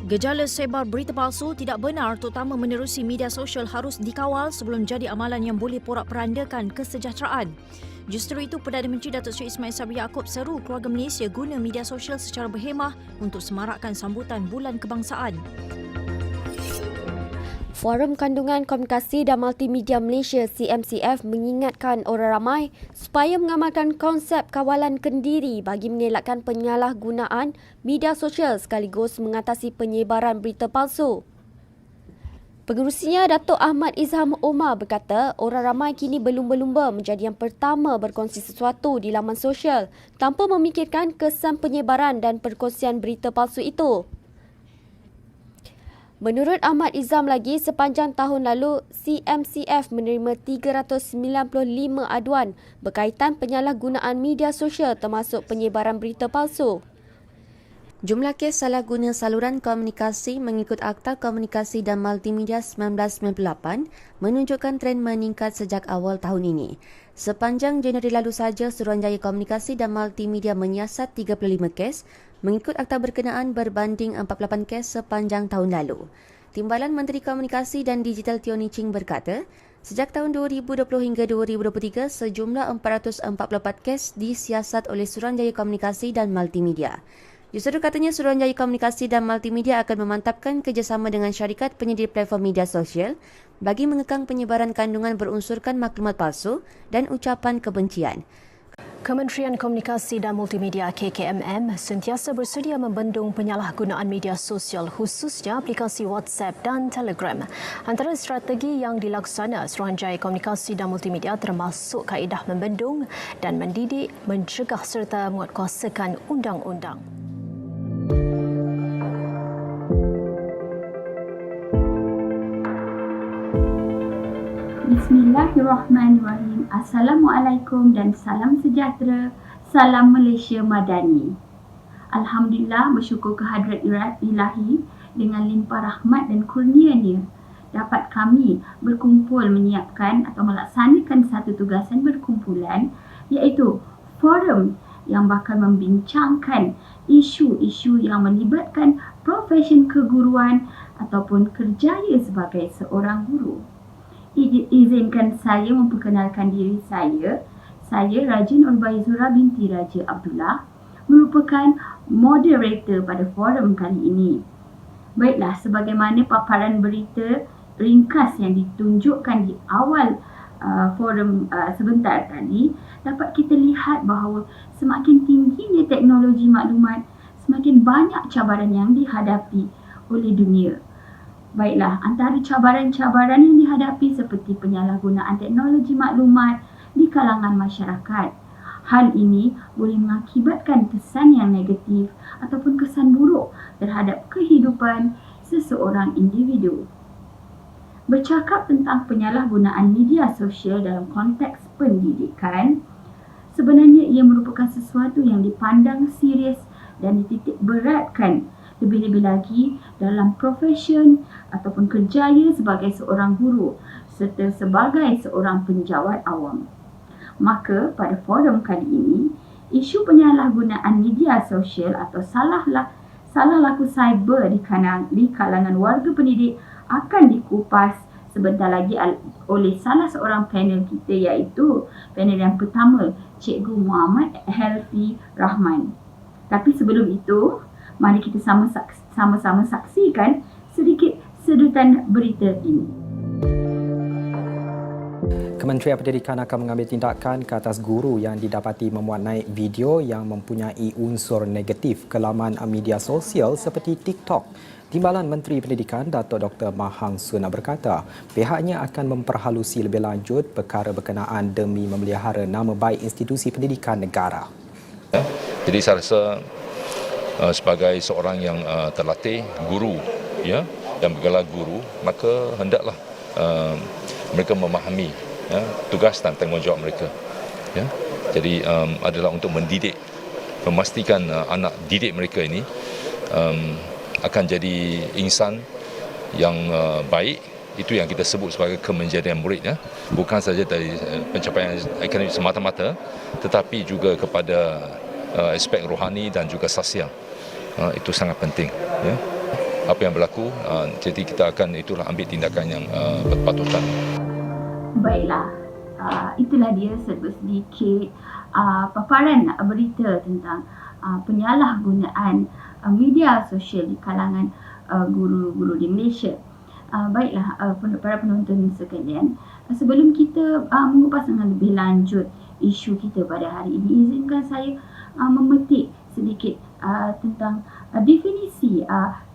Gejala sebar berita palsu tidak benar terutama menerusi media sosial harus dikawal sebelum jadi amalan yang boleh porak-perandakan kesejahteraan. Justru itu, Perdana Menteri Datuk Seri Ismail Sabri Yaakob seru keluarga Malaysia guna media sosial secara berhemah untuk semarakkan sambutan Bulan Kebangsaan. Forum Kandungan Komunikasi dan Multimedia Malaysia CMCF mengingatkan orang ramai supaya mengamalkan konsep kawalan kendiri bagi mengelakkan penyalahgunaan media sosial sekaligus mengatasi penyebaran berita palsu. Pengerusinya Datuk Ahmad Izham Omar berkata orang ramai kini berlumba-lumba menjadi yang pertama berkongsi sesuatu di laman sosial tanpa memikirkan kesan penyebaran dan perkongsian berita palsu itu. Menurut Ahmad Izam lagi, sepanjang tahun lalu, CMCF menerima 395 aduan berkaitan penyalahgunaan media sosial termasuk penyebaran berita palsu. Jumlah kes salah guna saluran komunikasi mengikut Akta Komunikasi dan Multimedia 1998 menunjukkan tren meningkat sejak awal tahun ini. Sepanjang Januari lalu saja, Suruhanjaya Komunikasi dan Multimedia menyiasat 35 kes mengikut akta berkenaan berbanding 48 kes sepanjang tahun lalu. Timbalan Menteri Komunikasi dan Digital Teo Ching berkata, sejak tahun 2020 hingga 2023, sejumlah 444 kes disiasat oleh Suruhanjaya Komunikasi dan Multimedia. Justru katanya Suruhanjaya Komunikasi dan Multimedia akan memantapkan kerjasama dengan syarikat penyedia platform media sosial bagi mengekang penyebaran kandungan berunsurkan maklumat palsu dan ucapan kebencian. Kementerian Komunikasi dan Multimedia KKMM sentiasa bersedia membendung penyalahgunaan media sosial khususnya aplikasi WhatsApp dan Telegram. Antara strategi yang dilaksana Suruhanjaya Komunikasi dan Multimedia termasuk kaedah membendung dan mendidik, mencegah serta menguatkuasakan undang-undang. Bismillahirrahmanirrahim. Assalamualaikum dan salam sejahtera. Salam Malaysia Madani. Alhamdulillah, bersyukur kehadrat Ilahi dengan limpah rahmat dan kurnia-Nya dapat kami berkumpul menyiapkan atau melaksanakan satu tugasan berkumpulan, iaitu forum yang bakal membincangkan isu-isu yang melibatkan profesion keguruan ataupun kerjaya sebagai seorang guru. Izinkan saya memperkenalkan diri saya. Saya Raja Nurbaizura binti Raja Abdullah, merupakan moderator pada forum kali ini. Baiklah, sebagaimana paparan berita ringkas yang ditunjukkan di awal forum sebentar tadi, dapat kita lihat bahawa semakin tingginya teknologi maklumat, semakin banyak cabaran yang dihadapi oleh dunia. Baiklah, antara cabaran-cabaran yang dihadapi seperti penyalahgunaan teknologi maklumat di kalangan masyarakat. Hal ini boleh mengakibatkan kesan yang negatif ataupun kesan buruk terhadap kehidupan seseorang individu. Bercakap tentang penyalahgunaan media sosial dalam konteks pendidikan, sebenarnya ia merupakan sesuatu yang dipandang serius dan dititik beratkan lebih-lebih lagi dalam profesion ataupun kerjaya sebagai seorang guru serta sebagai seorang penjawat awam. Maka pada forum kali ini, isu penyalahgunaan media sosial atau salah laku cyber di kalangan warga pendidik akan dikupas sebentar lagi oleh salah seorang panel kita, iaitu panel yang pertama, Cikgu Muhammad Helfi Rahman. Tapi sebelum itu, mari kita sama-sama saksikan sedikit sedutan berita ini. Kementerian Pendidikan akan mengambil tindakan ke atas guru yang didapati memuat naik video yang mempunyai unsur negatif ke laman media sosial seperti TikTok. Timbalan Menteri Pendidikan Datuk Dr. Mahang Suna berkata, pihaknya akan memperhalusi lebih lanjut perkara berkenaan demi memelihara nama baik institusi pendidikan negara. Jadi saya rasa sebagai seorang yang terlatih guru, ya, yang bergelar guru, maka hendaklah mereka memahami tugas dan tanggungjawab mereka. Ya. Jadi adalah untuk mendidik, memastikan anak didik mereka ini akan jadi insan yang baik. Itu yang kita sebut sebagai kemenjadian murid, ya. Bukan saja dari pencapaian akademik semata-mata, tetapi juga kepada aspek rohani dan juga sosial. Itu sangat penting. Ya. apa yang berlaku, jadi kita akan ambil tindakan yang berpatutan. Baiklah, itulah dia sedikit paparan berita tentang penyalahgunaan media sosial di kalangan guru-guru di Malaysia. Baiklah, para penonton sekalian, sebelum kita mengupas dengan lebih lanjut isu kita pada hari ini, izinkan saya memetik sedikit tentang definisi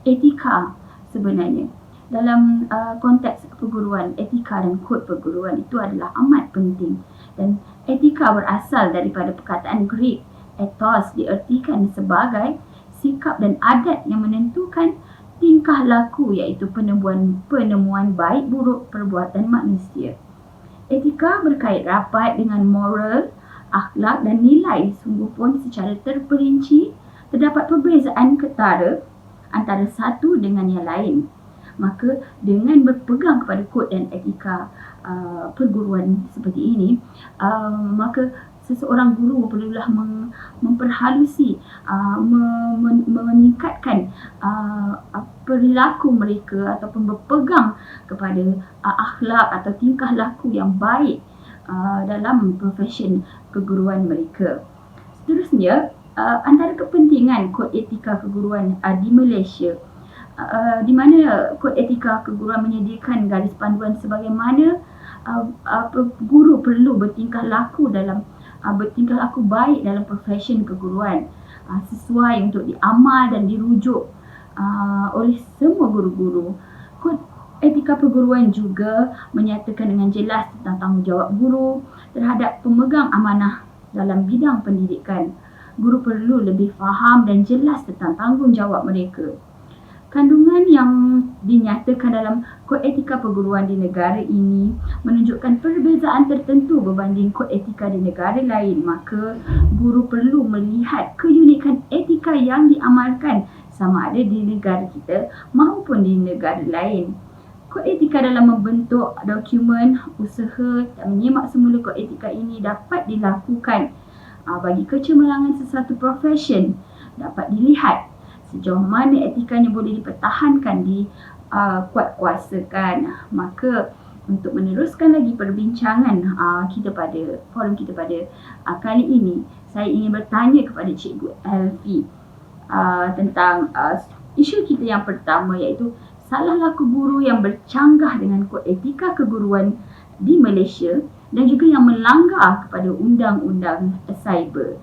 etika sebenarnya. Dalam konteks perguruan, etika dan kod perguruan itu adalah amat penting. Dan etika berasal daripada perkataan Greek ethos, diartikan sebagai sikap dan adat yang menentukan tingkah laku, iaitu penemuan baik buruk perbuatan manusia. Etika berkait rapat dengan moral, akhlak dan nilai. Sungguh pun secara terperinci terdapat perbezaan ketara antara satu dengan yang lain. Maka dengan berpegang kepada kod dan etika perguruan seperti ini, maka seseorang guru perlulah memperhalusi, meningkatkan perilaku mereka ataupun berpegang kepada akhlak atau tingkah laku yang baik dalam profesyen keguruan mereka. Seterusnya, antara kepentingan kod etika keguruan di Malaysia, di mana kod etika keguruan menyediakan garis panduan sebagaimana guru perlu bertingkah laku baik dalam profesyen keguruan, sesuai untuk diamal dan dirujuk oleh semua guru-guru. Kod etika perguruan juga menyatakan dengan jelas tentang tanggungjawab guru terhadap pemegang amanah dalam bidang pendidikan. Guru perlu lebih faham dan jelas tentang tanggungjawab mereka. Kandungan yang dinyatakan dalam kod etika perguruan di negara ini menunjukkan perbezaan tertentu berbanding kod etika di negara lain. Maka guru perlu melihat keunikan etika yang diamalkan sama ada di negara kita maupun di negara lain. Kod etika dalam membentuk dokumen usaha dan menyimak semula kod etika ini dapat dilakukan bagi kecemerlangan sesuatu profesyen, dapat dilihat sejauh mana etikanya boleh dipertahankan, dikuatkuasakan. Maka untuk meneruskan lagi perbincangan kita pada forum kita pada kali ini, saya ingin bertanya kepada Cikgu Elfie tentang isu kita yang pertama, iaitu salah laku guru yang bercanggah dengan kod etika keguruan di Malaysia dan juga yang melanggar kepada undang-undang cyber.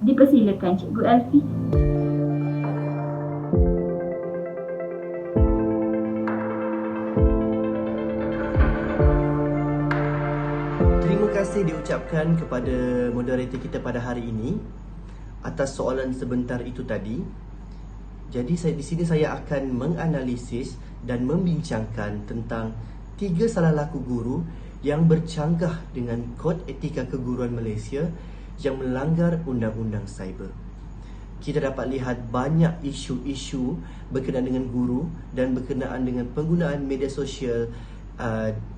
Dipersilakan Cikgu Elfie. Terima kasih diucapkan kepada moderator kita pada hari ini atas soalan sebentar itu tadi. Jadi di sini saya akan menganalisis dan membincangkan tentang 3 salah laku guru yang bercanggah dengan kod etika keguruan Malaysia yang melanggar undang-undang cyber. Kita dapat lihat banyak isu-isu berkenaan dengan guru dan berkenaan dengan penggunaan media sosial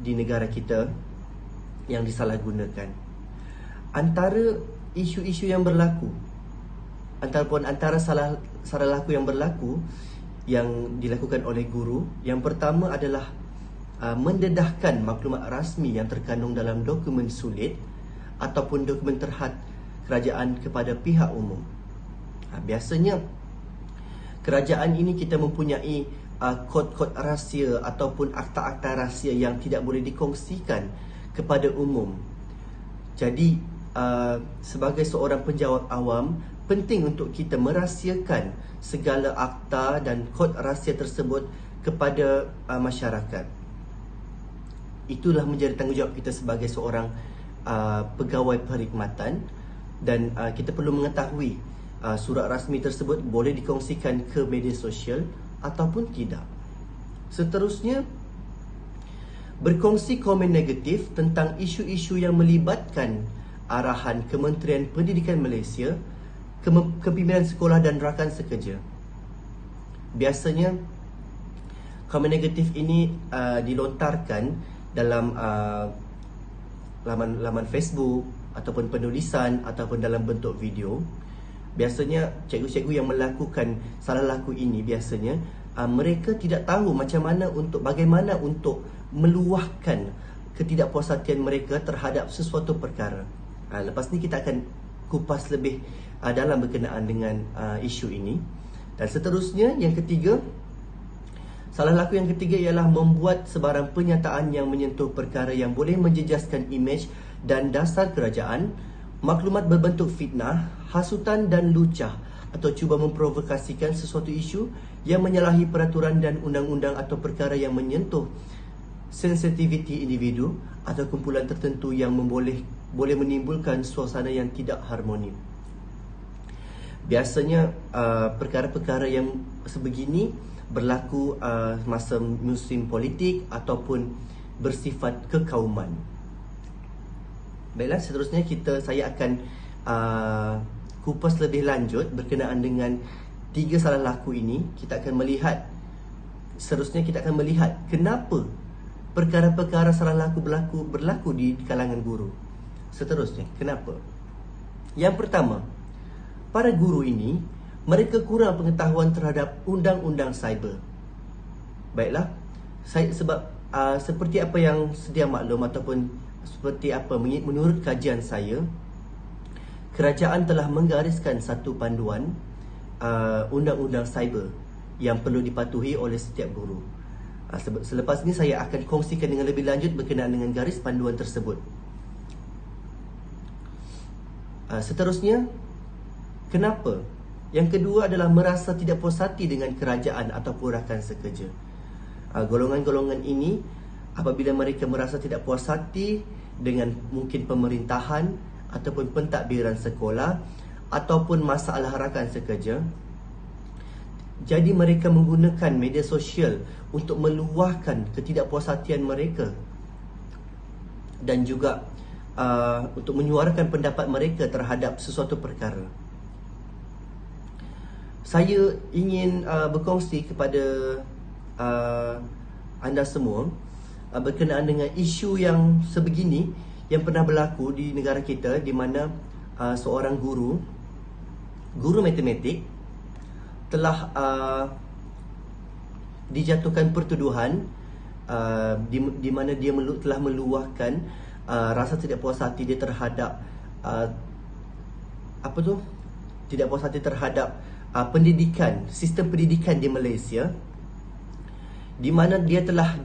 di negara kita yang disalahgunakan. Antara isu-isu yang berlaku, antara salah laku yang berlaku yang dilakukan oleh guru, yang pertama adalah mendedahkan maklumat rasmi yang terkandung dalam dokumen sulit ataupun dokumen terhad kerajaan kepada pihak umum. Biasanya kerajaan ini kita mempunyai kod-kod rahsia ataupun akta-akta rahsia yang tidak boleh dikongsikan kepada umum. Jadi sebagai seorang penjawat awam, penting untuk kita merahsiakan segala akta dan kod rahsia tersebut kepada masyarakat. Itulah menjadi tanggungjawab kita sebagai seorang pegawai perkhidmatan, dan kita perlu mengetahui surat rasmi tersebut boleh dikongsikan ke media sosial ataupun tidak. Seterusnya, berkongsi komen negatif tentang isu-isu yang melibatkan arahan Kementerian Pendidikan Malaysia, kepimpinan sekolah dan rakan sekerja. Biasanya komen negatif ini dilontarkan dalam laman Facebook ataupun penulisan ataupun dalam bentuk video. Biasanya cikgu-cikgu yang melakukan salah laku ini biasanya mereka tidak tahu bagaimana untuk meluahkan ketidakpuas hatian mereka terhadap sesuatu perkara. Lepas ni kita akan kupas lebih dalam berkenaan dengan isu ini. Dan seterusnya, yang ketiga, salah laku yang ketiga ialah membuat sebarang pernyataan yang menyentuh perkara yang boleh menjejaskan imej dan dasar kerajaan, maklumat berbentuk fitnah, hasutan dan lucah, atau cuba memprovokasikan sesuatu isu yang menyalahi peraturan dan undang-undang atau perkara yang menyentuh sensitiviti individu atau kumpulan tertentu yang boleh menimbulkan suasana yang tidak harmoni. Biasanya perkara-perkara yang sebegini berlaku masa musim politik ataupun bersifat kekauman. Baiklah, seterusnya saya akan kupas lebih lanjut berkenaan dengan 3 salah laku ini. Seterusnya kita akan melihat kenapa perkara-perkara salah laku berlaku di kalangan guru. Seterusnya, kenapa? Yang pertama, para guru ini, mereka kurang pengetahuan terhadap undang-undang cyber. Baiklah, seperti apa yang sedia maklum ataupun seperti apa menurut kajian saya, kerajaan telah menggariskan satu panduan undang-undang cyber yang perlu dipatuhi oleh setiap guru. Selepas ini saya akan kongsikan dengan lebih lanjut berkenaan dengan garis panduan tersebut. Seterusnya, kenapa? Yang kedua adalah merasa tidak puas hati dengan kerajaan ataupun rakan sekerja. Golongan-golongan ini, apabila mereka merasa tidak puas hati dengan mungkin pemerintahan ataupun pentadbiran sekolah ataupun masalah rakan sekerja, jadi mereka menggunakan media sosial untuk meluahkan ketidakpuashatian mereka dan juga untuk menyuarakan pendapat mereka terhadap sesuatu perkara. Saya ingin berkongsi kepada anda semua berkenaan dengan isu yang sebegini yang pernah berlaku di negara kita, di mana seorang guru matematik telah dijatuhkan pertuduhan di mana dia telah meluahkan rasa tidak puas hati dia terhadap tidak puas hati terhadap pendidikan, sistem pendidikan di Malaysia, di mana dia telah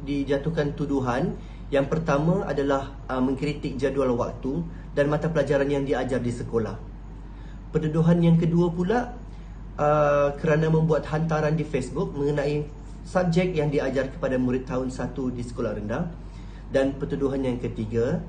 dijatuhkan tuduhan. Yang pertama adalah mengkritik jadual waktu dan mata pelajaran yang diajar di sekolah. Pentuduhan yang kedua pula kerana membuat hantaran di Facebook mengenai subjek yang diajar kepada murid tahun 1 di sekolah rendah. Dan pentuduhan yang ketiga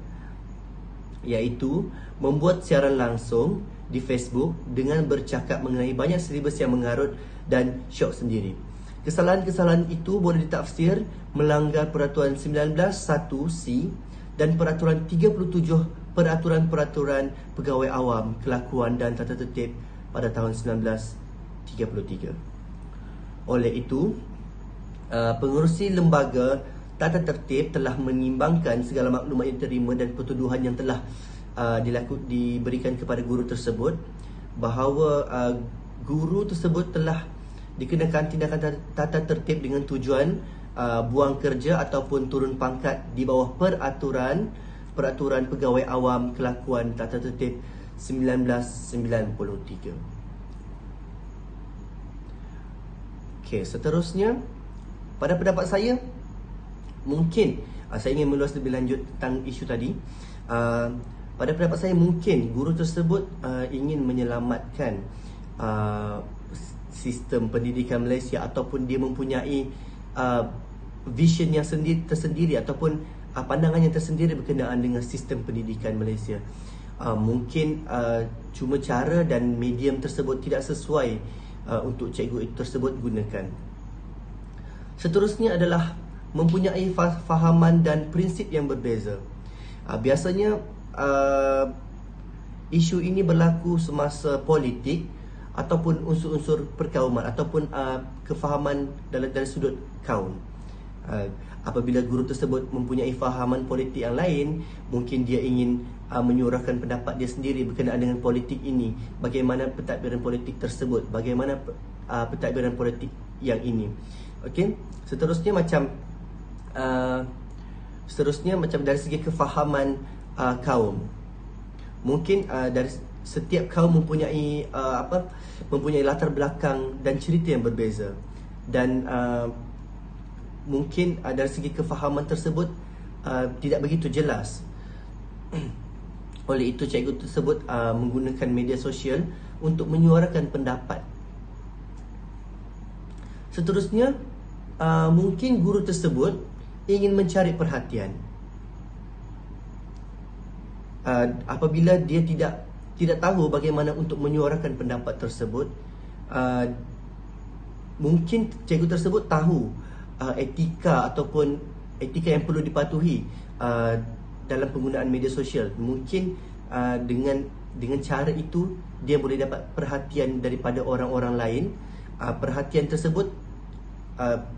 iaitu membuat siaran langsung di Facebook dengan bercakap mengenai banyak silibus yang mengarut dan syok sendiri. Kesalahan-kesalahan itu boleh ditafsir melanggar Peraturan 19(1)C dan Peraturan 37 Peraturan Pegawai Awam, Kelakuan dan Tata Tertib pada tahun 1933. Oleh itu, pengerusi lembaga Tata Tertib telah menimbangkan segala maklumat yang diterima dan pertuduhan yang telah diberikan kepada guru tersebut, bahawa guru tersebut telah dikenakan tindakan tata tertib dengan tujuan buang kerja ataupun turun pangkat di bawah Peraturan Pegawai Awam, Kelakuan Tata Tertib 1993. Okey, seterusnya, pada pendapat saya, mungkin saya ingin meluas lebih lanjut tentang isu tadi. Pada pendapat saya, mungkin guru tersebut ingin menyelamatkan sistem pendidikan Malaysia, ataupun dia mempunyai vision yang tersendiri ataupun pandangan yang tersendiri berkenaan dengan sistem pendidikan Malaysia. Mungkin cuma cara dan medium tersebut tidak sesuai untuk cikgu tersebut gunakan. Seterusnya adalah mempunyai fahaman dan prinsip yang berbeza. Biasanya isu ini berlaku semasa politik ataupun unsur-unsur perkauman ataupun kefahaman dari sudut kaum. Apabila guru tersebut mempunyai fahaman politik yang lain, mungkin dia ingin menyuarakan pendapat dia sendiri berkenaan dengan politik ini, bagaimana pentadbiran politik tersebut, bagaimana pentadbiran politik yang ini. Okey, seterusnya macam dari segi kefahaman kaum. Mungkin dari setiap kaum mempunyai mempunyai latar belakang dan cerita yang berbeza, dan mungkin dari segi kefahaman tersebut tidak begitu jelas. Oleh itu cikgu tersebut menggunakan media sosial untuk menyuarakan pendapat. Seterusnya, mungkin guru tersebut ingin mencari perhatian. Apabila dia tidak tahu bagaimana untuk menyuarakan pendapat tersebut, mungkin cikgu tersebut tahu etika ataupun etika yang perlu dipatuhi dalam penggunaan media sosial. Mungkin dengan cara itu dia boleh dapat perhatian daripada orang-orang lain. Perhatian tersebut,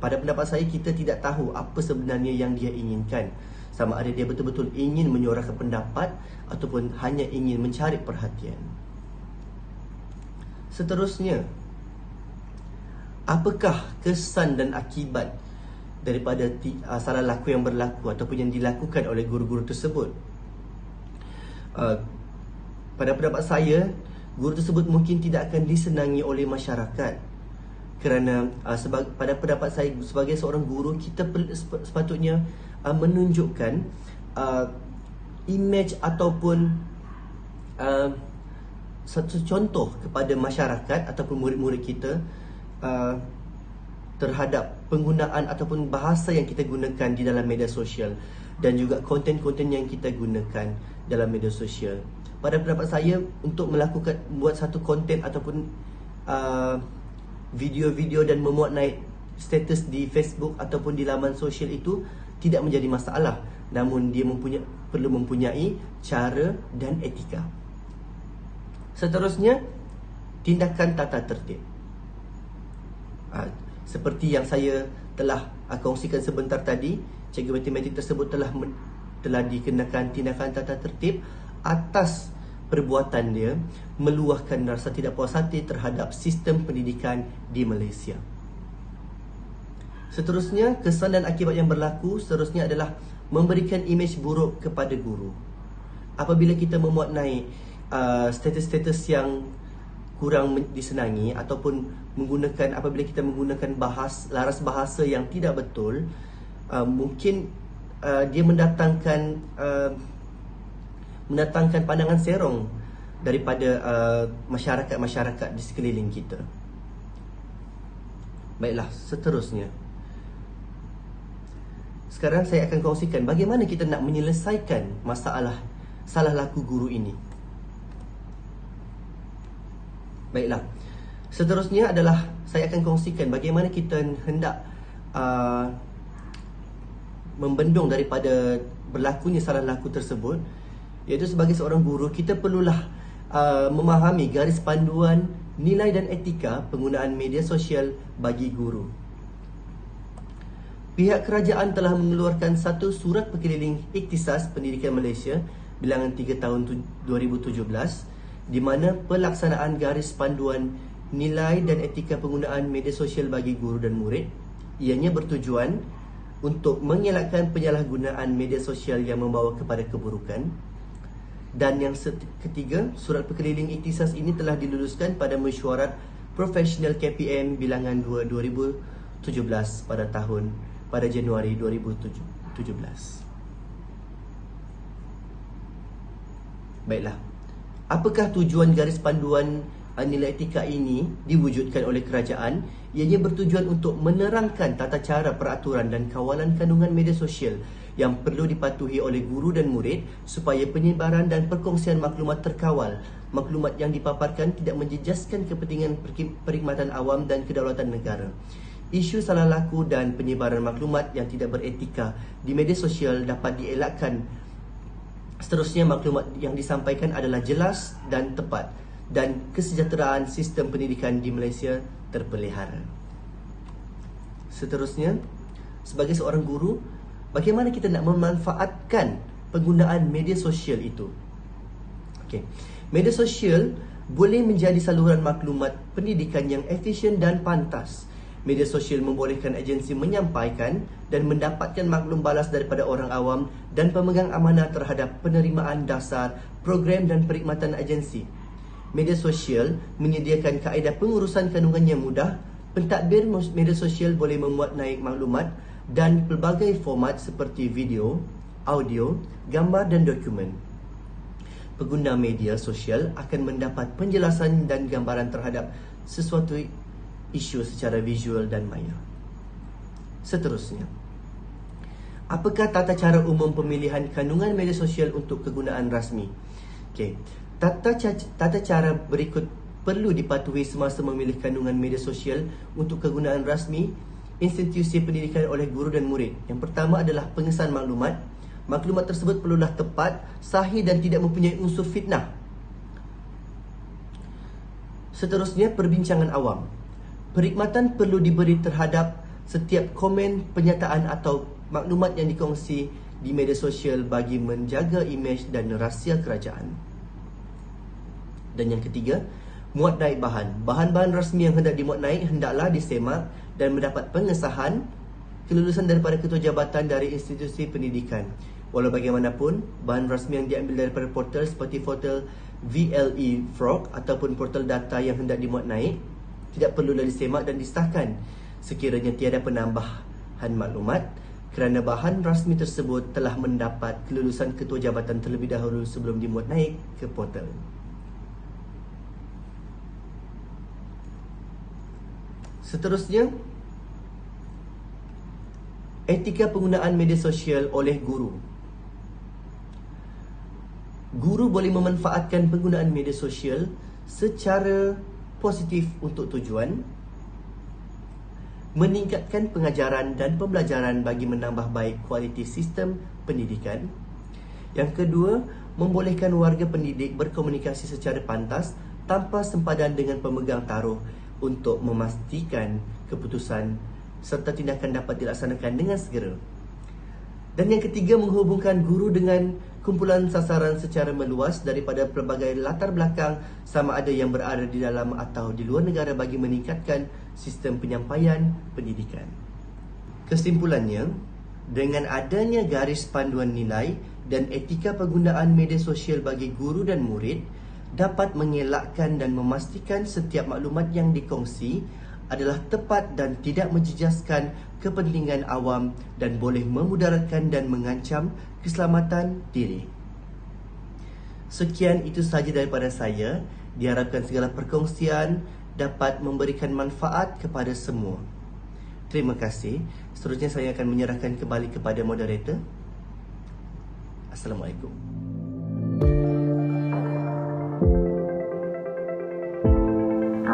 pada pendapat saya, kita tidak tahu apa sebenarnya yang dia inginkan. Sama ada dia betul-betul ingin menyuarakan pendapat ataupun hanya ingin mencari perhatian. Seterusnya, apakah kesan dan akibat daripada salah laku yang berlaku ataupun yang dilakukan oleh guru-guru tersebut? Pada pendapat saya, guru tersebut mungkin tidak akan disenangi oleh masyarakat. Kerana pada pendapat saya, sebagai seorang guru, kita sepatutnya menunjukkan imej ataupun satu contoh kepada masyarakat ataupun murid-murid kita terhadap penggunaan ataupun bahasa yang kita gunakan di dalam media sosial, dan juga konten-konten yang kita gunakan dalam media sosial. Pada pendapat saya, untuk buat satu konten ataupun video-video dan memuat naik status di Facebook ataupun di laman sosial itu tidak menjadi masalah, namun dia perlu mempunyai cara dan etika. Seterusnya, tindakan tata tertib. Seperti yang saya telah kongsikan sebentar tadi, cikgu matematik tersebut telah dikenakan tindakan tata tertib atas perbuatan dia meluahkan rasa tidak puas hati terhadap sistem pendidikan di Malaysia. Seterusnya, kesan dan akibat yang berlaku seterusnya adalah memberikan imej buruk kepada guru. Apabila kita memuat naik status-status yang kurang disenangi ataupun apabila kita menggunakan laras bahasa yang tidak betul, mungkin dia mendatangkan pandangan serong daripada masyarakat-masyarakat di sekeliling kita. Baiklah, seterusnya, sekarang saya akan kongsikan bagaimana kita nak menyelesaikan masalah salah laku guru ini. Baiklah, seterusnya adalah saya akan kongsikan bagaimana kita hendak membendung daripada berlakunya salah laku tersebut. Iaitu, sebagai seorang guru, kita perlulah memahami garis panduan, nilai dan etika penggunaan media sosial bagi guru. Pihak kerajaan telah mengeluarkan satu surat perkeliling Ikhtisas Pendidikan Malaysia bilangan 3 tahun 2017 di mana pelaksanaan garis panduan nilai dan etika penggunaan media sosial bagi guru dan murid. Ianya bertujuan untuk mengelakkan penyalahgunaan media sosial yang membawa kepada keburukan. Dan yang ketiga, surat perkeliling ikhtisas ini telah diluluskan pada mesyuarat Profesional KPM bilangan 2 2017 pada Januari 2017. Baiklah, apakah tujuan garis panduan nilai etika ini diwujudkan oleh kerajaan? Ianya bertujuan untuk menerangkan tata cara peraturan dan kawalan kandungan media sosial yang perlu dipatuhi oleh guru dan murid supaya penyebaran dan perkongsian maklumat terkawal. Maklumat yang dipaparkan tidak menjejaskan kepentingan perkhidmatan awam dan kedaulatan negara. Isu salah laku dan penyebaran maklumat yang tidak beretika di media sosial dapat dielakkan. Seterusnya, maklumat yang disampaikan adalah jelas dan tepat dan kesejahteraan sistem pendidikan di Malaysia terpelihara. Seterusnya, sebagai seorang guru, bagaimana kita nak memanfaatkan penggunaan media sosial itu? Okey. Media sosial boleh menjadi saluran maklumat pendidikan yang efisien dan pantas. Media sosial membolehkan agensi menyampaikan dan mendapatkan maklum balas daripada orang awam dan pemegang amanah terhadap penerimaan dasar, program dan perkhidmatan agensi. Media sosial menyediakan kaedah pengurusan kandungan yang mudah. Pentadbir media sosial boleh memuat naik maklumat dan pelbagai format seperti video, audio, gambar dan dokumen. Pengguna media sosial akan mendapat penjelasan dan gambaran terhadap sesuatu isu secara visual dan maya. Seterusnya, apakah tata cara umum pemilihan kandungan media sosial untuk kegunaan rasmi? Okey, tata cara berikut perlu dipatuhi semasa memilih kandungan media sosial untuk kegunaan rasmi institusi pendidikan oleh guru dan murid. Yang pertama adalah pengesahan maklumat. Maklumat tersebut perlulah tepat, sahih dan tidak mempunyai unsur fitnah. Seterusnya, perbincangan awam. Perkhidmatan perlu diberi terhadap setiap komen, pernyataan atau maklumat yang dikongsi di media sosial bagi menjaga imej dan rahsia kerajaan. Dan yang ketiga, muat naik bahan. Bahan-bahan rasmi yang hendak dimuat naik hendaklah disemak dan mendapat pengesahan kelulusan daripada ketua jabatan dari institusi pendidikan. Walau bagaimanapun, bahan rasmi yang diambil daripada portal seperti portal VLE Frog ataupun portal data yang hendak dimuat naik tidak perlulah disemak dan disahkan sekiranya tiada penambahan maklumat kerana bahan rasmi tersebut telah mendapat kelulusan ketua jabatan terlebih dahulu sebelum dimuat naik ke portal. Seterusnya, etika penggunaan media sosial oleh guru. Guru boleh memanfaatkan penggunaan media sosial secara positif untuk tujuan meningkatkan pengajaran dan pembelajaran bagi menambah baik kualiti sistem pendidikan. Yang kedua, membolehkan warga pendidik berkomunikasi secara pantas tanpa sempadan dengan pemegang taruh untuk memastikan keputusan serta tindakan dapat dilaksanakan dengan segera. Dan yang ketiga, menghubungkan guru dengan kumpulan sasaran secara meluas daripada pelbagai latar belakang sama ada yang berada di dalam atau di luar negara bagi meningkatkan sistem penyampaian pendidikan. Kesimpulannya, dengan adanya garis panduan nilai dan etika penggunaan media sosial bagi guru dan murid dapat mengelakkan dan memastikan setiap maklumat yang dikongsi adalah tepat dan tidak menjejaskan kepentingan awam dan boleh memudaratkan dan mengancam keselamatan diri. Sekian itu sahaja daripada saya. Diharapkan segala perkongsian dapat memberikan manfaat kepada semua. Terima kasih. Seterusnya saya akan menyerahkan kembali kepada moderator. Assalamualaikum.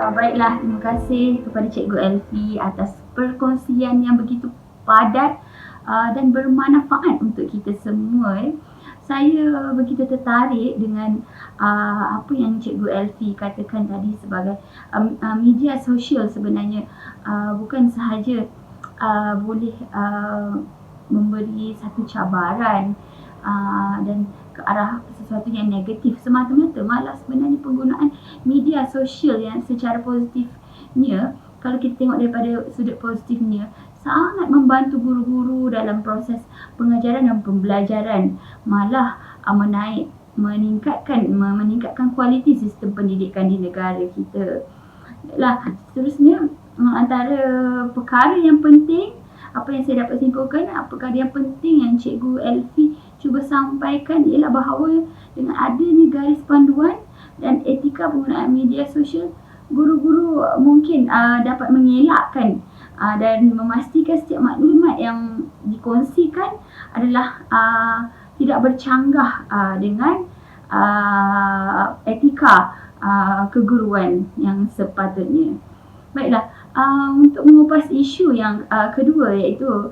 Baiklah, terima kasih kepada Cikgu Elfie atas perkongsian yang begitu padat dan bermanfaat untuk kita semua. Saya begitu tertarik dengan apa yang Cikgu Elfie katakan tadi sebagai media sosial sebenarnya bukan sahaja boleh memberi satu cabaran dan ke arah sesuatu yang negatif semata-mata, malah sebenarnya penggunaan media sosial yang secara positifnya, kalau kita tengok daripada sudut positifnya, sangat membantu guru-guru dalam proses pengajaran dan pembelajaran, malah meningkatkan kualiti sistem pendidikan di negara kita. Seterusnya, antara perkara yang penting, apa yang saya dapat simpulkan, perkara yang penting yang Cikgu Elfie cuba sampaikan ialah bahawa dengan adanya garis panduan dan etika penggunaan media sosial, guru-guru mungkin dapat mengelakkan dan memastikan setiap maklumat yang dikongsikan adalah tidak bercanggah dengan etika keguruan yang sepatutnya. Baiklah, untuk mengupas isu yang kedua, iaitu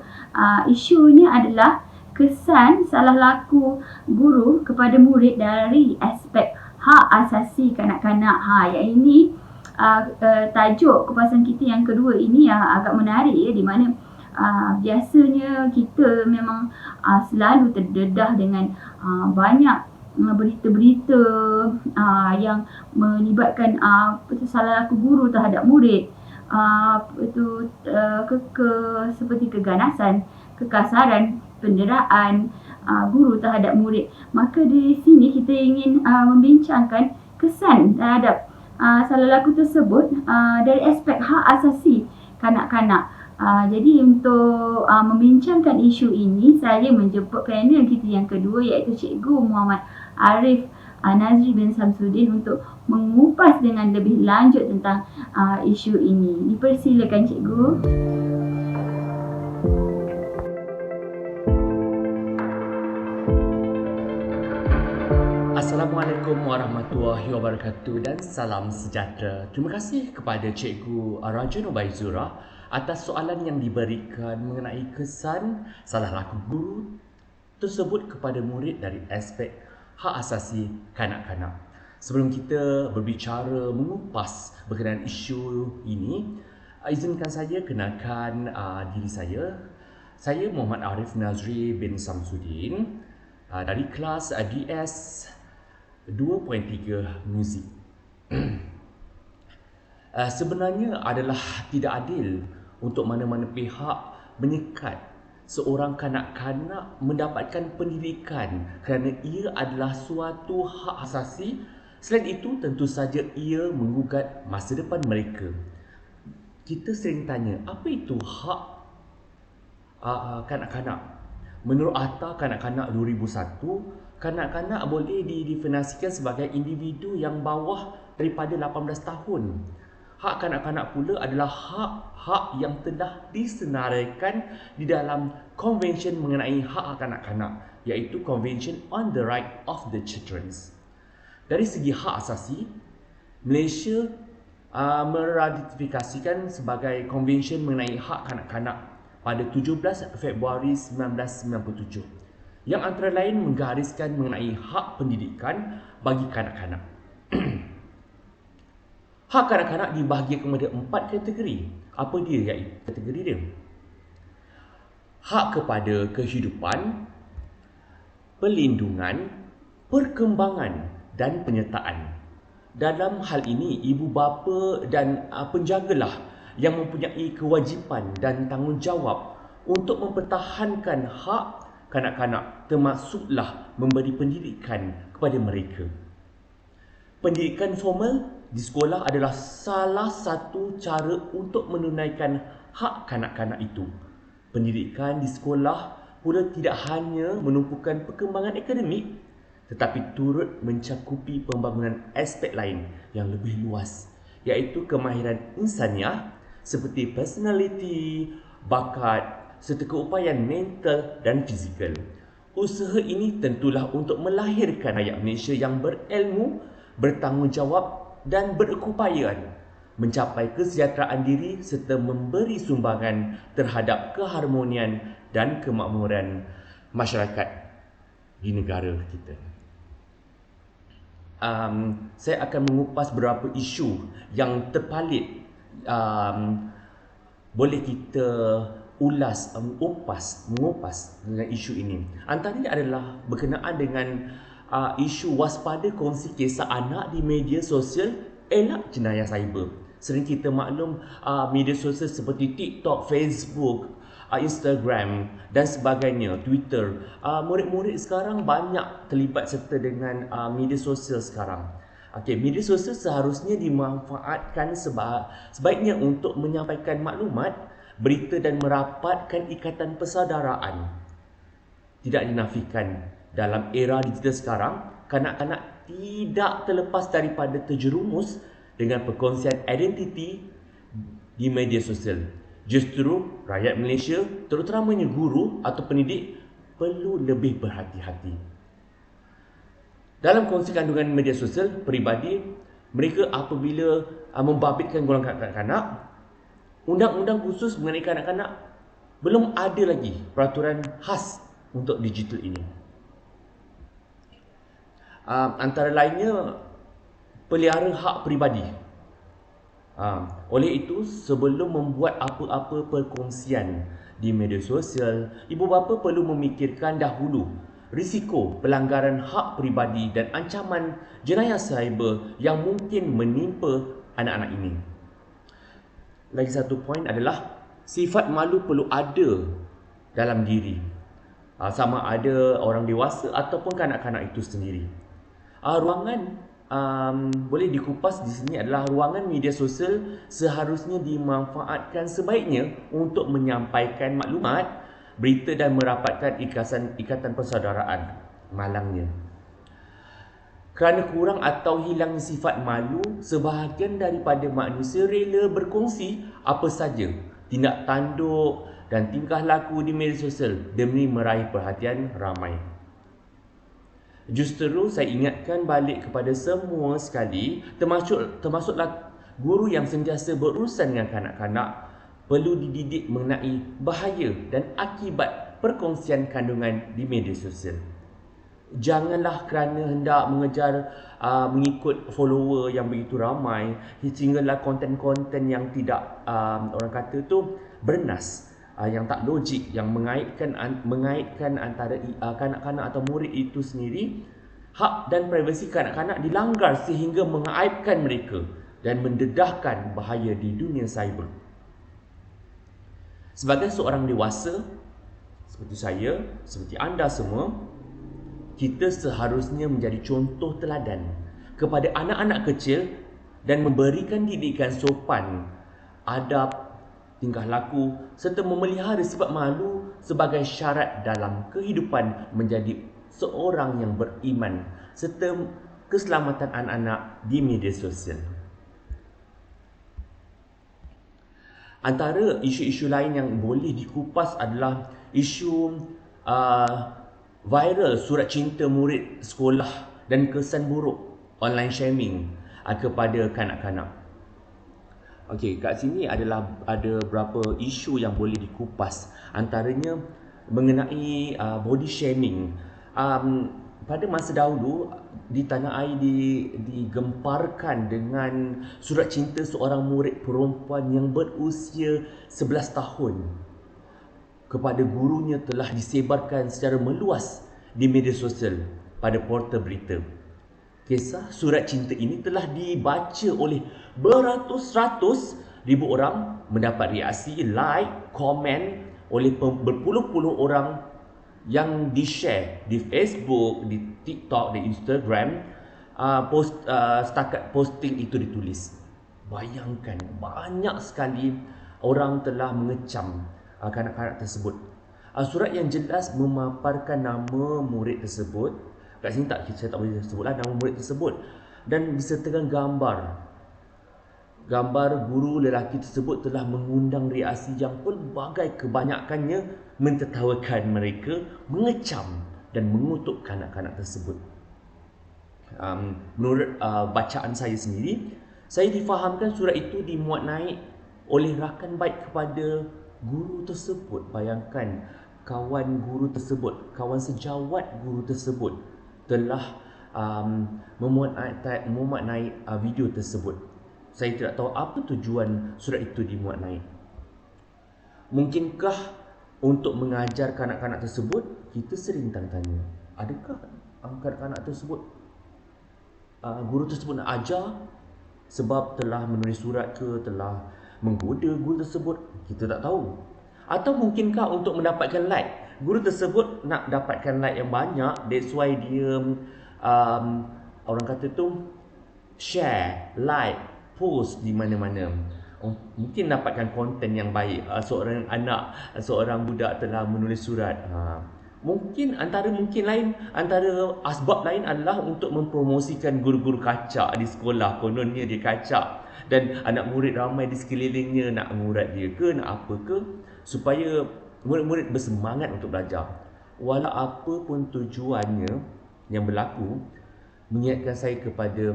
isunya adalah kesan salah laku guru kepada murid dari aspek hak asasi kanak-kanak. Yang ini tajuk kupasan kita yang kedua ini agak menarik ya, di mana biasanya kita memang selalu terdedah dengan banyak berita-berita yang melibatkan salah laku guru terhadap murid. seperti keganasan, kekasaran, penderaan guru terhadap murid. Maka di sini kita ingin membincangkan kesan terhadap salah laku tersebut dari aspek hak asasi kanak-kanak. Jadi untuk membincangkan isu ini, saya menjemput panel kita yang kedua, iaitu Cikgu Muhammad Arif Nazri bin Samsudin untuk mengupas dengan lebih lanjut tentang isu ini. Dipersilakan Cikgu. Assalamualaikum warahmatullahi wabarakatuh dan salam sejahtera. Terima kasih kepada Cikgu Raja Nubaizura atas soalan yang diberikan mengenai kesan salah laku guru tersebut kepada murid dari aspek hak asasi kanak-kanak. Sebelum kita berbicara mengupas berkenaan isu ini, izinkan saya kenalkan diri saya. Saya Muhammad Arif Nazri bin Samsudin dari kelas DS 2.3 muzik. Sebenarnya adalah tidak adil untuk mana-mana pihak menyekat seorang kanak-kanak mendapatkan pendidikan kerana ia adalah suatu hak asasi. Selain itu, tentu saja ia menggugat masa depan mereka. Kita sering tanya, apa itu hak kanak-kanak? Menurut Akta Kanak-Kanak 2001, kanak-kanak boleh didefinisikan sebagai individu yang bawah daripada 18 tahun. Hak kanak-kanak pula adalah hak-hak yang telah disenaraikan di dalam Konvensyen mengenai hak kanak-kanak, iaitu Convention on the Right of the Children. Dari segi hak asasi, Malaysia meratifikasikan sebagai Konvensyen mengenai hak kanak-kanak pada 17 Februari 1997 yang antara lain menggariskan mengenai hak pendidikan bagi kanak-kanak. Hak kanak-kanak dibahagikan kepada 4 kategori. Apa dia iaitu kategori dia? Hak kepada kehidupan, perlindungan, perkembangan dan penyertaan. Dalam hal ini, ibu bapa dan penjagalah yang mempunyai kewajipan dan tanggungjawab untuk mempertahankan hak kanak-kanak, termasuklah memberi pendidikan kepada mereka. Pendidikan formal di sekolah adalah salah satu cara untuk menunaikan hak kanak-kanak itu. Pendidikan di sekolah pula tidak hanya menumpukan perkembangan akademik, tetapi turut mencakupi pembangunan aspek lain yang lebih luas, iaitu kemahiran insaniah seperti personality, bakat, serta keupayaan mental dan fizikal. Usaha ini tentulah untuk melahirkan rakyat Malaysia yang berilmu, bertanggungjawab dan berkeupayaan mencapai kesejahteraan diri serta memberi sumbangan terhadap keharmonian dan kemakmuran masyarakat di negara kita. Saya akan mengupas beberapa isu yang terpalit boleh kita mengupas dengan isu ini. Antaranya adalah berkenaan dengan isu waspada kongsi kisah anak di media sosial, elak jenayah cyber. Sering kita maklum media sosial seperti TikTok, Facebook, Instagram dan sebagainya, Twitter. Murid-murid sekarang banyak terlibat serta dengan media sosial sekarang. Media sosial seharusnya dimanfaatkan sebaiknya untuk menyampaikan maklumat, berita dan merapatkan ikatan persaudaraan. Tidak dinafikan, dalam era digital sekarang, kanak-kanak tidak terlepas daripada terjerumus dengan perkongsian identiti di media sosial. Justru rakyat Malaysia, terutamanya guru atau pendidik, perlu lebih berhati-hati. Dalam kongsi kandungan media sosial peribadi, mereka apabila membabitkan golongan kanak-kanak, undang-undang khusus mengenai kanak-kanak belum ada lagi peraturan khas untuk digital ini. Antara lainnya, pelihara hak peribadi. Oleh itu, sebelum membuat apa-apa perkongsian di media sosial, ibu bapa perlu memikirkan dahulu risiko pelanggaran hak peribadi dan ancaman jenayah cyber yang mungkin menimpa anak-anak ini. lagi satu poin adalah sifat malu perlu ada dalam diri. Sama ada orang dewasa ataupun kanak-kanak itu sendiri. Ruangan boleh dikupas di sini adalah ruangan media sosial seharusnya dimanfaatkan sebaiknya untuk menyampaikan maklumat, berita dan merapatkan ikatan persaudaraan. Malangnya, kerana kurang atau hilangnya sifat malu, sebahagian daripada manusia rela berkongsi apa saja tindak tanduk dan tingkah laku di media sosial demi meraih perhatian ramai. Justru saya ingatkan balik kepada semua sekali, termasuklah guru yang sentiasa berurusan dengan kanak-kanak, perlu dididik mengenai bahaya dan akibat perkongsian kandungan di media sosial. Janganlah kerana hendak mengejar mengikut follower yang begitu ramai sehinggalah konten-konten yang tidak orang kata tu bernas, yang tak logik, yang mengaitkan antara kanak-kanak atau murid itu sendiri. Hak dan privasi kanak-kanak dilanggar sehingga mengaibkan mereka dan mendedahkan bahaya di dunia cyber. Sebagai seorang dewasa seperti saya, seperti anda semua, kita seharusnya menjadi contoh teladan kepada anak-anak kecil dan memberikan didikan sopan, adab, tingkah laku serta memelihara sifat malu sebagai syarat dalam kehidupan menjadi seorang yang beriman serta keselamatan anak-anak di media sosial. Antara isu-isu lain yang boleh dikupas adalah isu viral surat cinta murid sekolah dan kesan buruk online shaming kepada kanak-kanak. Okey, kat sini ada beberapa isu yang boleh dikupas. Antaranya mengenai body shaming. Pada masa dahulu di tanah air digemparkan dengan surat cinta seorang murid perempuan yang berusia 11 tahun kepada gurunya telah disebarkan secara meluas di media sosial pada portal berita. Kisah surat cinta ini telah dibaca oleh beratus-ratus ribu orang, mendapat reaksi, like, komen oleh berpuluh-puluh orang yang di-share di Facebook, di TikTok, di Instagram. Setakat posting itu ditulis. Bayangkan, banyak sekali orang telah mengecam kanak-kanak tersebut. Surat yang jelas memaparkan nama murid tersebut. Kat sini saya tak boleh sebutlah nama murid tersebut. Dan disertakan gambar guru lelaki tersebut telah mengundang reaksi yang pelbagai, kebanyakannya mentertawakan mereka, mengecam dan mengutuk kanak-kanak tersebut. Menurut bacaan saya sendiri, saya difahamkan surat itu dimuat naik oleh rakan baik kepada guru tersebut. Bayangkan, kawan guru tersebut, kawan sejawat guru tersebut telah memuat naik video tersebut. Saya tidak tahu apa tujuan surat itu dimuat naik. Mungkinkah untuk mengajar kanak-kanak tersebut? Kita sering tanya, adakah kanak-kanak tersebut, guru tersebut nak ajar sebab telah menulis surat ke, telah menggoda guru tersebut? Kita tak tahu. Atau mungkinkah untuk mendapatkan like? Guru tersebut nak dapatkan like yang banyak, that's why dia orang kata tu share, like, post di mana-mana. Mungkin dapatkan konten yang baik. Seorang budak telah menulis surat. Mungkin antara asbab lain adalah untuk mempromosikan guru-guru kacak di sekolah. Kononnya dia kacak dan anak murid ramai di sekelilingnya nak mengurat dia ke, nak apa ke, supaya murid-murid bersemangat untuk belajar. Walau apa pun tujuannya yang berlaku, mengingatkan saya kepada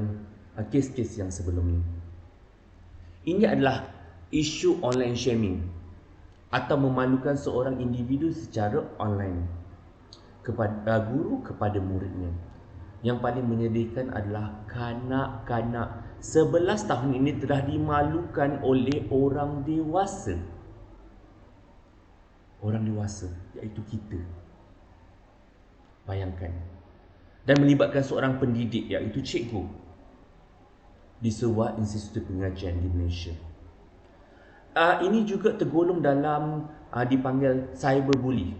kes-kes yang sebelum ini. Ini adalah isu online shaming atau memalukan seorang individu secara online kepada guru kepada muridnya. Yang paling menyedihkan adalah kanak-kanak 11 tahun ini telah dimalukan oleh orang dewasa. Orang dewasa, iaitu kita. Bayangkan. Dan melibatkan seorang pendidik, iaitu cikgu, di sebuah institusi pengajian di Malaysia. Ini juga tergolong dalam dipanggil cyberbully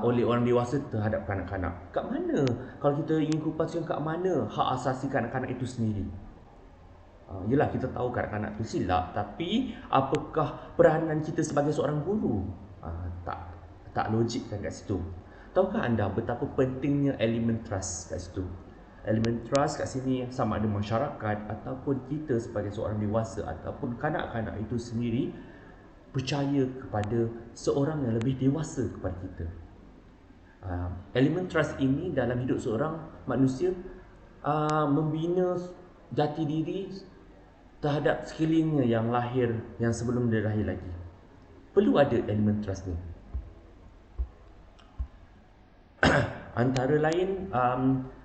oleh orang dewasa terhadap kanak-kanak. Kat mana, kalau kita ingin kupaskan, kat mana hak asasi kanak-kanak itu sendiri? Yelah, kita tahu kanak-kanak itu silap, tapi apakah peranan kita sebagai seorang guru? Tak logik kan kat situ. Tahukah anda betapa pentingnya elemen trust kat situ? Elemen trust kat sini sama ada masyarakat ataupun kita sebagai seorang dewasa ataupun kanak-kanak itu sendiri percaya kepada seorang yang lebih dewasa kepada kita. Elemen trust ini dalam hidup seorang manusia membina jati diri terhadap sekelilingnya yang lahir, yang sebelum dia lahir lagi. Perlu ada elemen trust ni. Antara lain,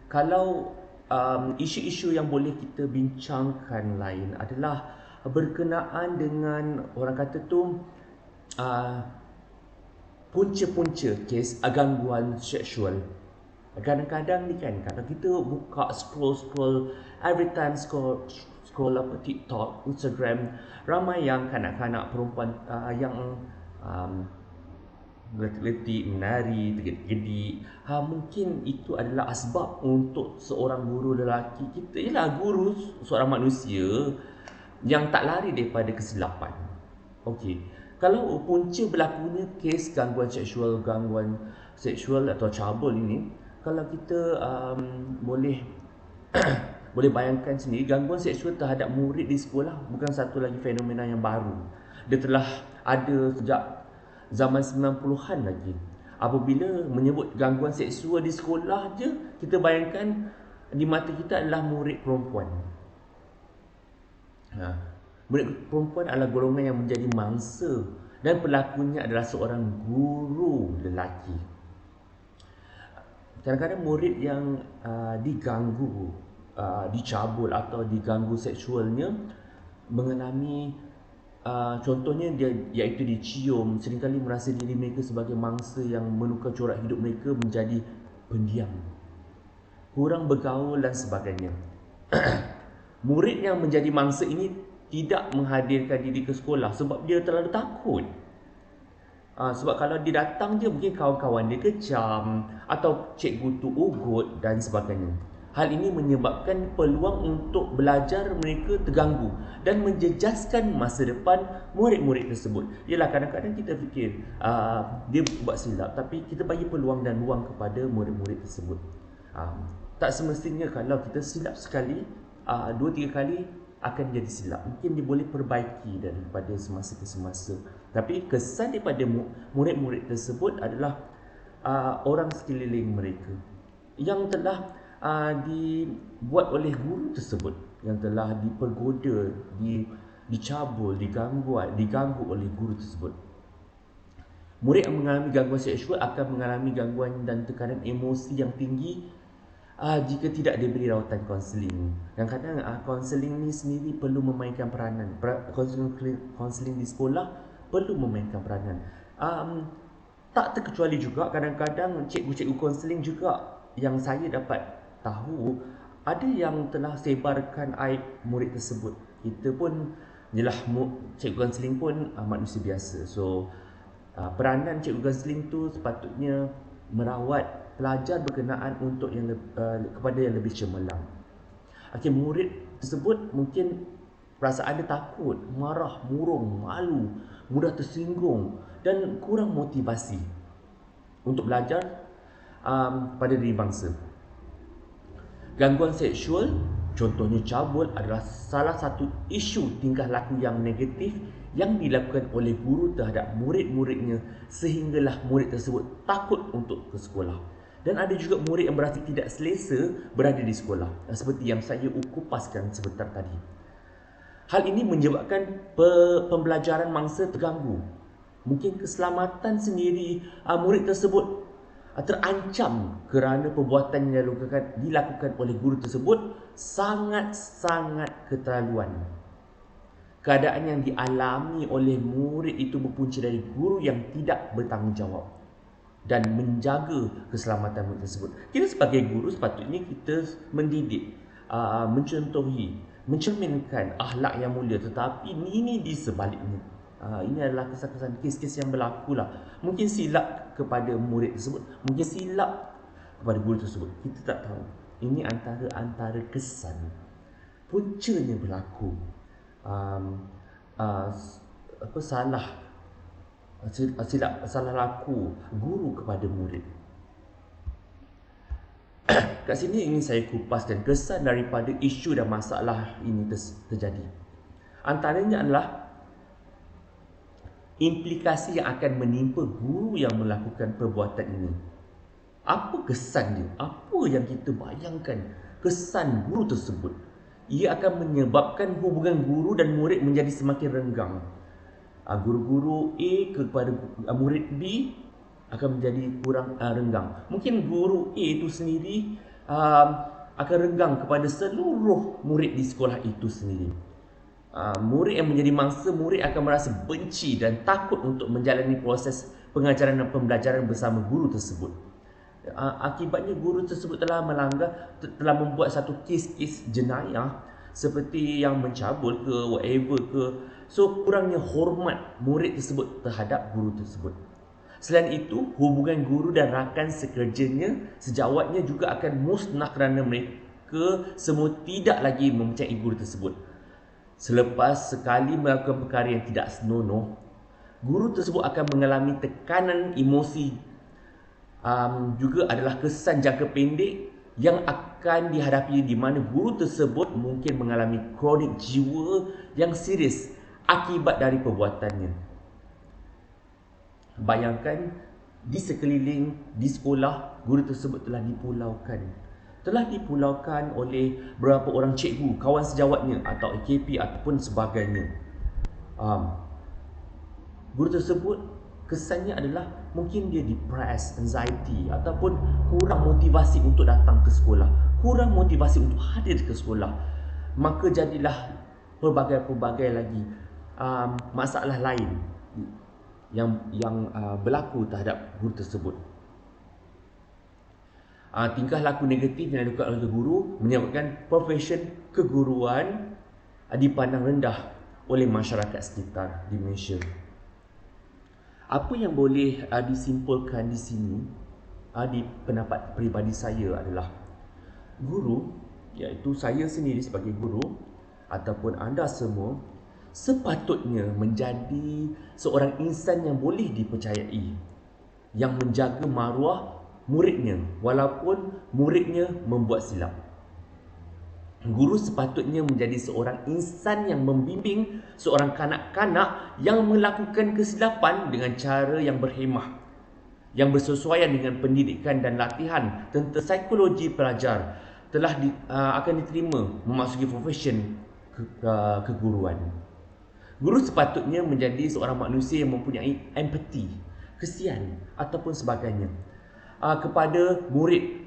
kalau isu-isu yang boleh kita bincangkan lain adalah berkenaan dengan, orang kata tu, punca-punca kes gangguan seksual. Kadang-kadang ni kan, kalau kita buka scroll every time scroll apa, TikTok, Instagram, ramai yang kanak-kanak perempuan yang letih, menari, tergedik. Mungkin itu adalah asbab untuk seorang guru lelaki kita. Ialah guru, seorang manusia yang tak lari daripada kesilapan. Okey, kalau punca berlakunya kes gangguan seksual atau cabul ini, kalau kita boleh boleh bayangkan sendiri, gangguan seksual terhadap murid di sekolah bukan satu lagi fenomena yang baru. Dia telah ada sejak zaman 90-an lagi. Apabila menyebut gangguan seksual di sekolah je, kita bayangkan di mata kita adalah murid perempuan. Murid perempuan adalah golongan yang menjadi mangsa dan pelakunya adalah seorang guru lelaki. Kadang-kadang murid yang diganggu, dicabul atau diganggu seksualnya mengalami contohnya dia iaitu dicium, seringkali merasa diri mereka sebagai mangsa yang menukar corak hidup mereka menjadi pendiam, kurang bergaul dan sebagainya. Murid yang menjadi mangsa ini tidak menghadirkan diri ke sekolah sebab dia terlalu takut. Sebab kalau dia datang je, mungkin kawan-kawan dia kecam atau cikgu tu ugut dan sebagainya. Hal ini menyebabkan peluang untuk belajar mereka terganggu dan menjejaskan masa depan murid-murid tersebut. Yalah, kadang-kadang kita fikir dia buat silap, tapi kita bagi peluang dan ruang kepada murid-murid tersebut. Tak semestinya kalau kita silap sekali, 2-3 kali akan jadi silap. Mungkin dia boleh perbaiki daripada semasa ke semasa. Tapi kesan daripada murid-murid tersebut adalah orang sekeliling mereka yang telah dibuat oleh guru tersebut, yang telah dipergoda, dicabul, diganggu oleh guru tersebut. Murid yang mengalami gangguan seksual akan mengalami gangguan dan tekanan emosi yang tinggi jika tidak diberi rawatan konseling. Kadang-kadang konseling ni sendiri perlu memainkan peranan. Konseling di sekolah perlu memainkan peranan. Tak terkecuali juga kadang-kadang cikgu-cikgu konseling juga yang saya dapat tahu ada yang telah sebarkan aib murid tersebut. Kita pun, jelah, cikgu konseling pun manusia biasa. So peranan cikgu konseling tu sepatutnya merawat pelajar berkenaan untuk kepada yang lebih cemerlang. Murid tersebut mungkin perasaan dia takut, marah, murung, malu, mudah tersinggung dan kurang motivasi untuk belajar pada diri bangsa. Gangguan seksual, contohnya cabul, adalah salah satu isu tingkah laku yang negatif yang dilakukan oleh guru terhadap murid-muridnya sehinggalah murid tersebut takut untuk ke sekolah. Dan ada juga murid yang berasa tidak selesa berada di sekolah, seperti yang saya kupaskan sebentar tadi. Hal ini menyebabkan pembelajaran mangsa terganggu. Mungkin keselamatan sendiri murid tersebut terancam kerana perbuatan yang dilakukan oleh guru tersebut sangat-sangat keterlaluan. Keadaan yang dialami oleh murid itu berpunca dari guru yang tidak bertanggungjawab dan menjaga keselamatan murid tersebut. Kita sebagai guru sepatutnya kita mendidik, mencontohi, mencerminkan akhlak yang mulia, tetapi ini di sebaliknya. Ini adalah kesan-kesan kes-kes yang berlaku lah. Mungkin silap kepada murid tersebut, mungkin silap kepada guru tersebut. Kita tak tahu. Ini antara kesan. Puncanya berlaku salah laku guru kepada murid. Kat sini ingin saya kupaskan kesan daripada isu dan masalah ini terjadi. Antaranya adalah implikasi yang akan menimpa guru yang melakukan perbuatan ini. Apa kesan dia? Apa yang kita bayangkan kesan guru tersebut? Ia akan menyebabkan hubungan guru dan murid menjadi semakin renggang. Guru-guru A kepada murid B akan menjadi kurang renggang. Mungkin guru A itu sendiri akan renggang kepada seluruh murid di sekolah itu sendiri. Murid yang menjadi mangsa, murid akan merasa benci dan takut untuk menjalani proses pengajaran dan pembelajaran bersama guru tersebut. Akibatnya guru tersebut telah membuat satu kes-kes jenayah seperti yang mencabul ke whatever ke. So kurangnya hormat murid tersebut terhadap guru tersebut. Selain itu, hubungan guru dan rakan sekerjanya sejawatnya juga akan musnah kerana mereka semua tidak lagi mempercayai guru tersebut. Selepas sekali melakukan perkara yang tidak senonoh, guru tersebut akan mengalami tekanan emosi. Juga adalah kesan jangka pendek yang akan dihadapi di mana guru tersebut mungkin mengalami kronik jiwa yang serius akibat dari perbuatannya. Bayangkan di sekeliling, di sekolah, guru tersebut telah dipulaukan. Telah dipulaukan oleh beberapa orang cikgu, kawan sejawatnya atau AKP ataupun sebagainya. Guru tersebut kesannya adalah mungkin dia depressed, anxiety ataupun kurang motivasi untuk datang ke sekolah, kurang motivasi untuk hadir ke sekolah. Maka jadilah pelbagai lagi masalah lain yang berlaku terhadap guru tersebut. Tingkah laku negatif yang dilakukan oleh guru menyebabkan profesion keguruan dipandang rendah oleh masyarakat sekitar di Malaysia. Apa yang boleh disimpulkan di sini di pendapat peribadi saya adalah guru, iaitu saya sendiri sebagai guru ataupun anda semua, sepatutnya menjadi seorang insan yang boleh dipercayai, yang menjaga maruah muridnya walaupun muridnya membuat silap. Guru sepatutnya menjadi seorang insan yang membimbing seorang kanak-kanak yang melakukan kesilapan dengan cara yang berhemah, yang bersesuaian dengan pendidikan dan latihan tentang psikologi pelajar telah akan diterima memasuki profesion keguruan. Guru sepatutnya menjadi seorang manusia yang mempunyai empati, kesian ataupun sebagainya kepada murid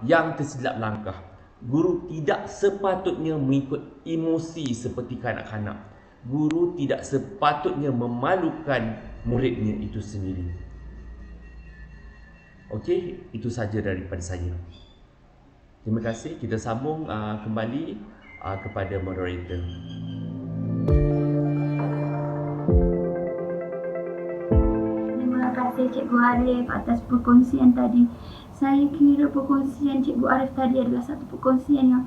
yang tersilap langkah. Guru tidak sepatutnya mengikut emosi seperti kanak-kanak. Guru tidak sepatutnya memalukan muridnya itu sendiri. Okey, itu saja daripada saya. Terima kasih. Kita sambung kembali kepada moderator. Terima kasih Cikgu Arif atas perkongsian tadi. Saya kira perkongsian Cikgu Arif tadi adalah satu perkongsian yang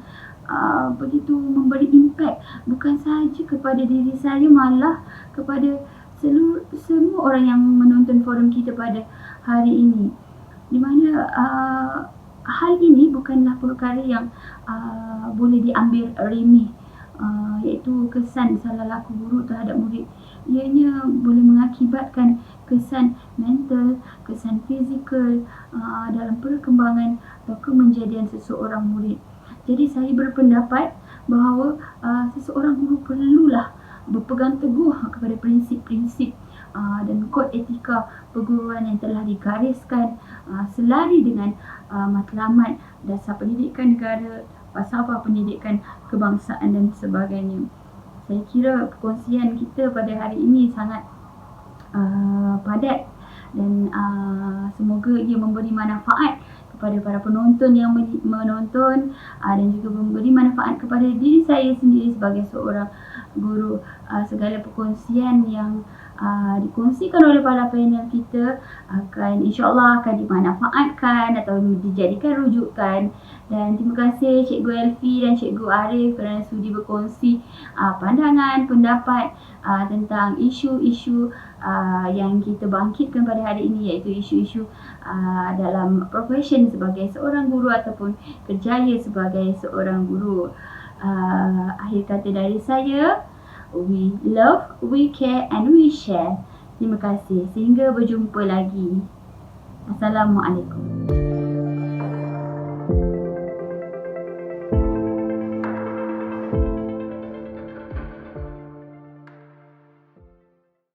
begitu memberi impak, bukan sahaja kepada diri saya, malah kepada semua orang yang menonton forum kita pada hari ini. Di mana hal ini bukanlah perkara yang boleh diambil remeh, iaitu kesan salah laku guru terhadap murid. Ianya boleh mengakibatkan kesan mental, kesan fizikal dalam perkembangan atau kemenjadian seseorang murid. Jadi saya berpendapat bahawa seseorang guru perlulah berpegang teguh kepada prinsip-prinsip dan kod etika perguruan yang telah digariskan selari dengan matlamat dasar pendidikan negara, falsafah pendidikan kebangsaan dan sebagainya. Saya kira perkongsian kita pada hari ini sangat padat dan semoga ia memberi manfaat kepada para penonton yang menonton dan juga memberi manfaat kepada diri saya sendiri sebagai seorang guru. Segala perkongsian yang dikongsikan oleh para panel kita akan insya-Allah akan dimanfaatkan atau dijadikan rujukan. Dan terima kasih Cikgu Elfi dan Cikgu Arif kerana sudi berkongsi pandangan, pendapat tentang isu-isu yang kita bangkitkan pada hari ini, iaitu isu-isu dalam profession sebagai seorang guru ataupun kerjaya sebagai seorang guru. Akhir kata dari saya, we love, we care and we share. Terima kasih. Sehingga berjumpa lagi. Assalamualaikum.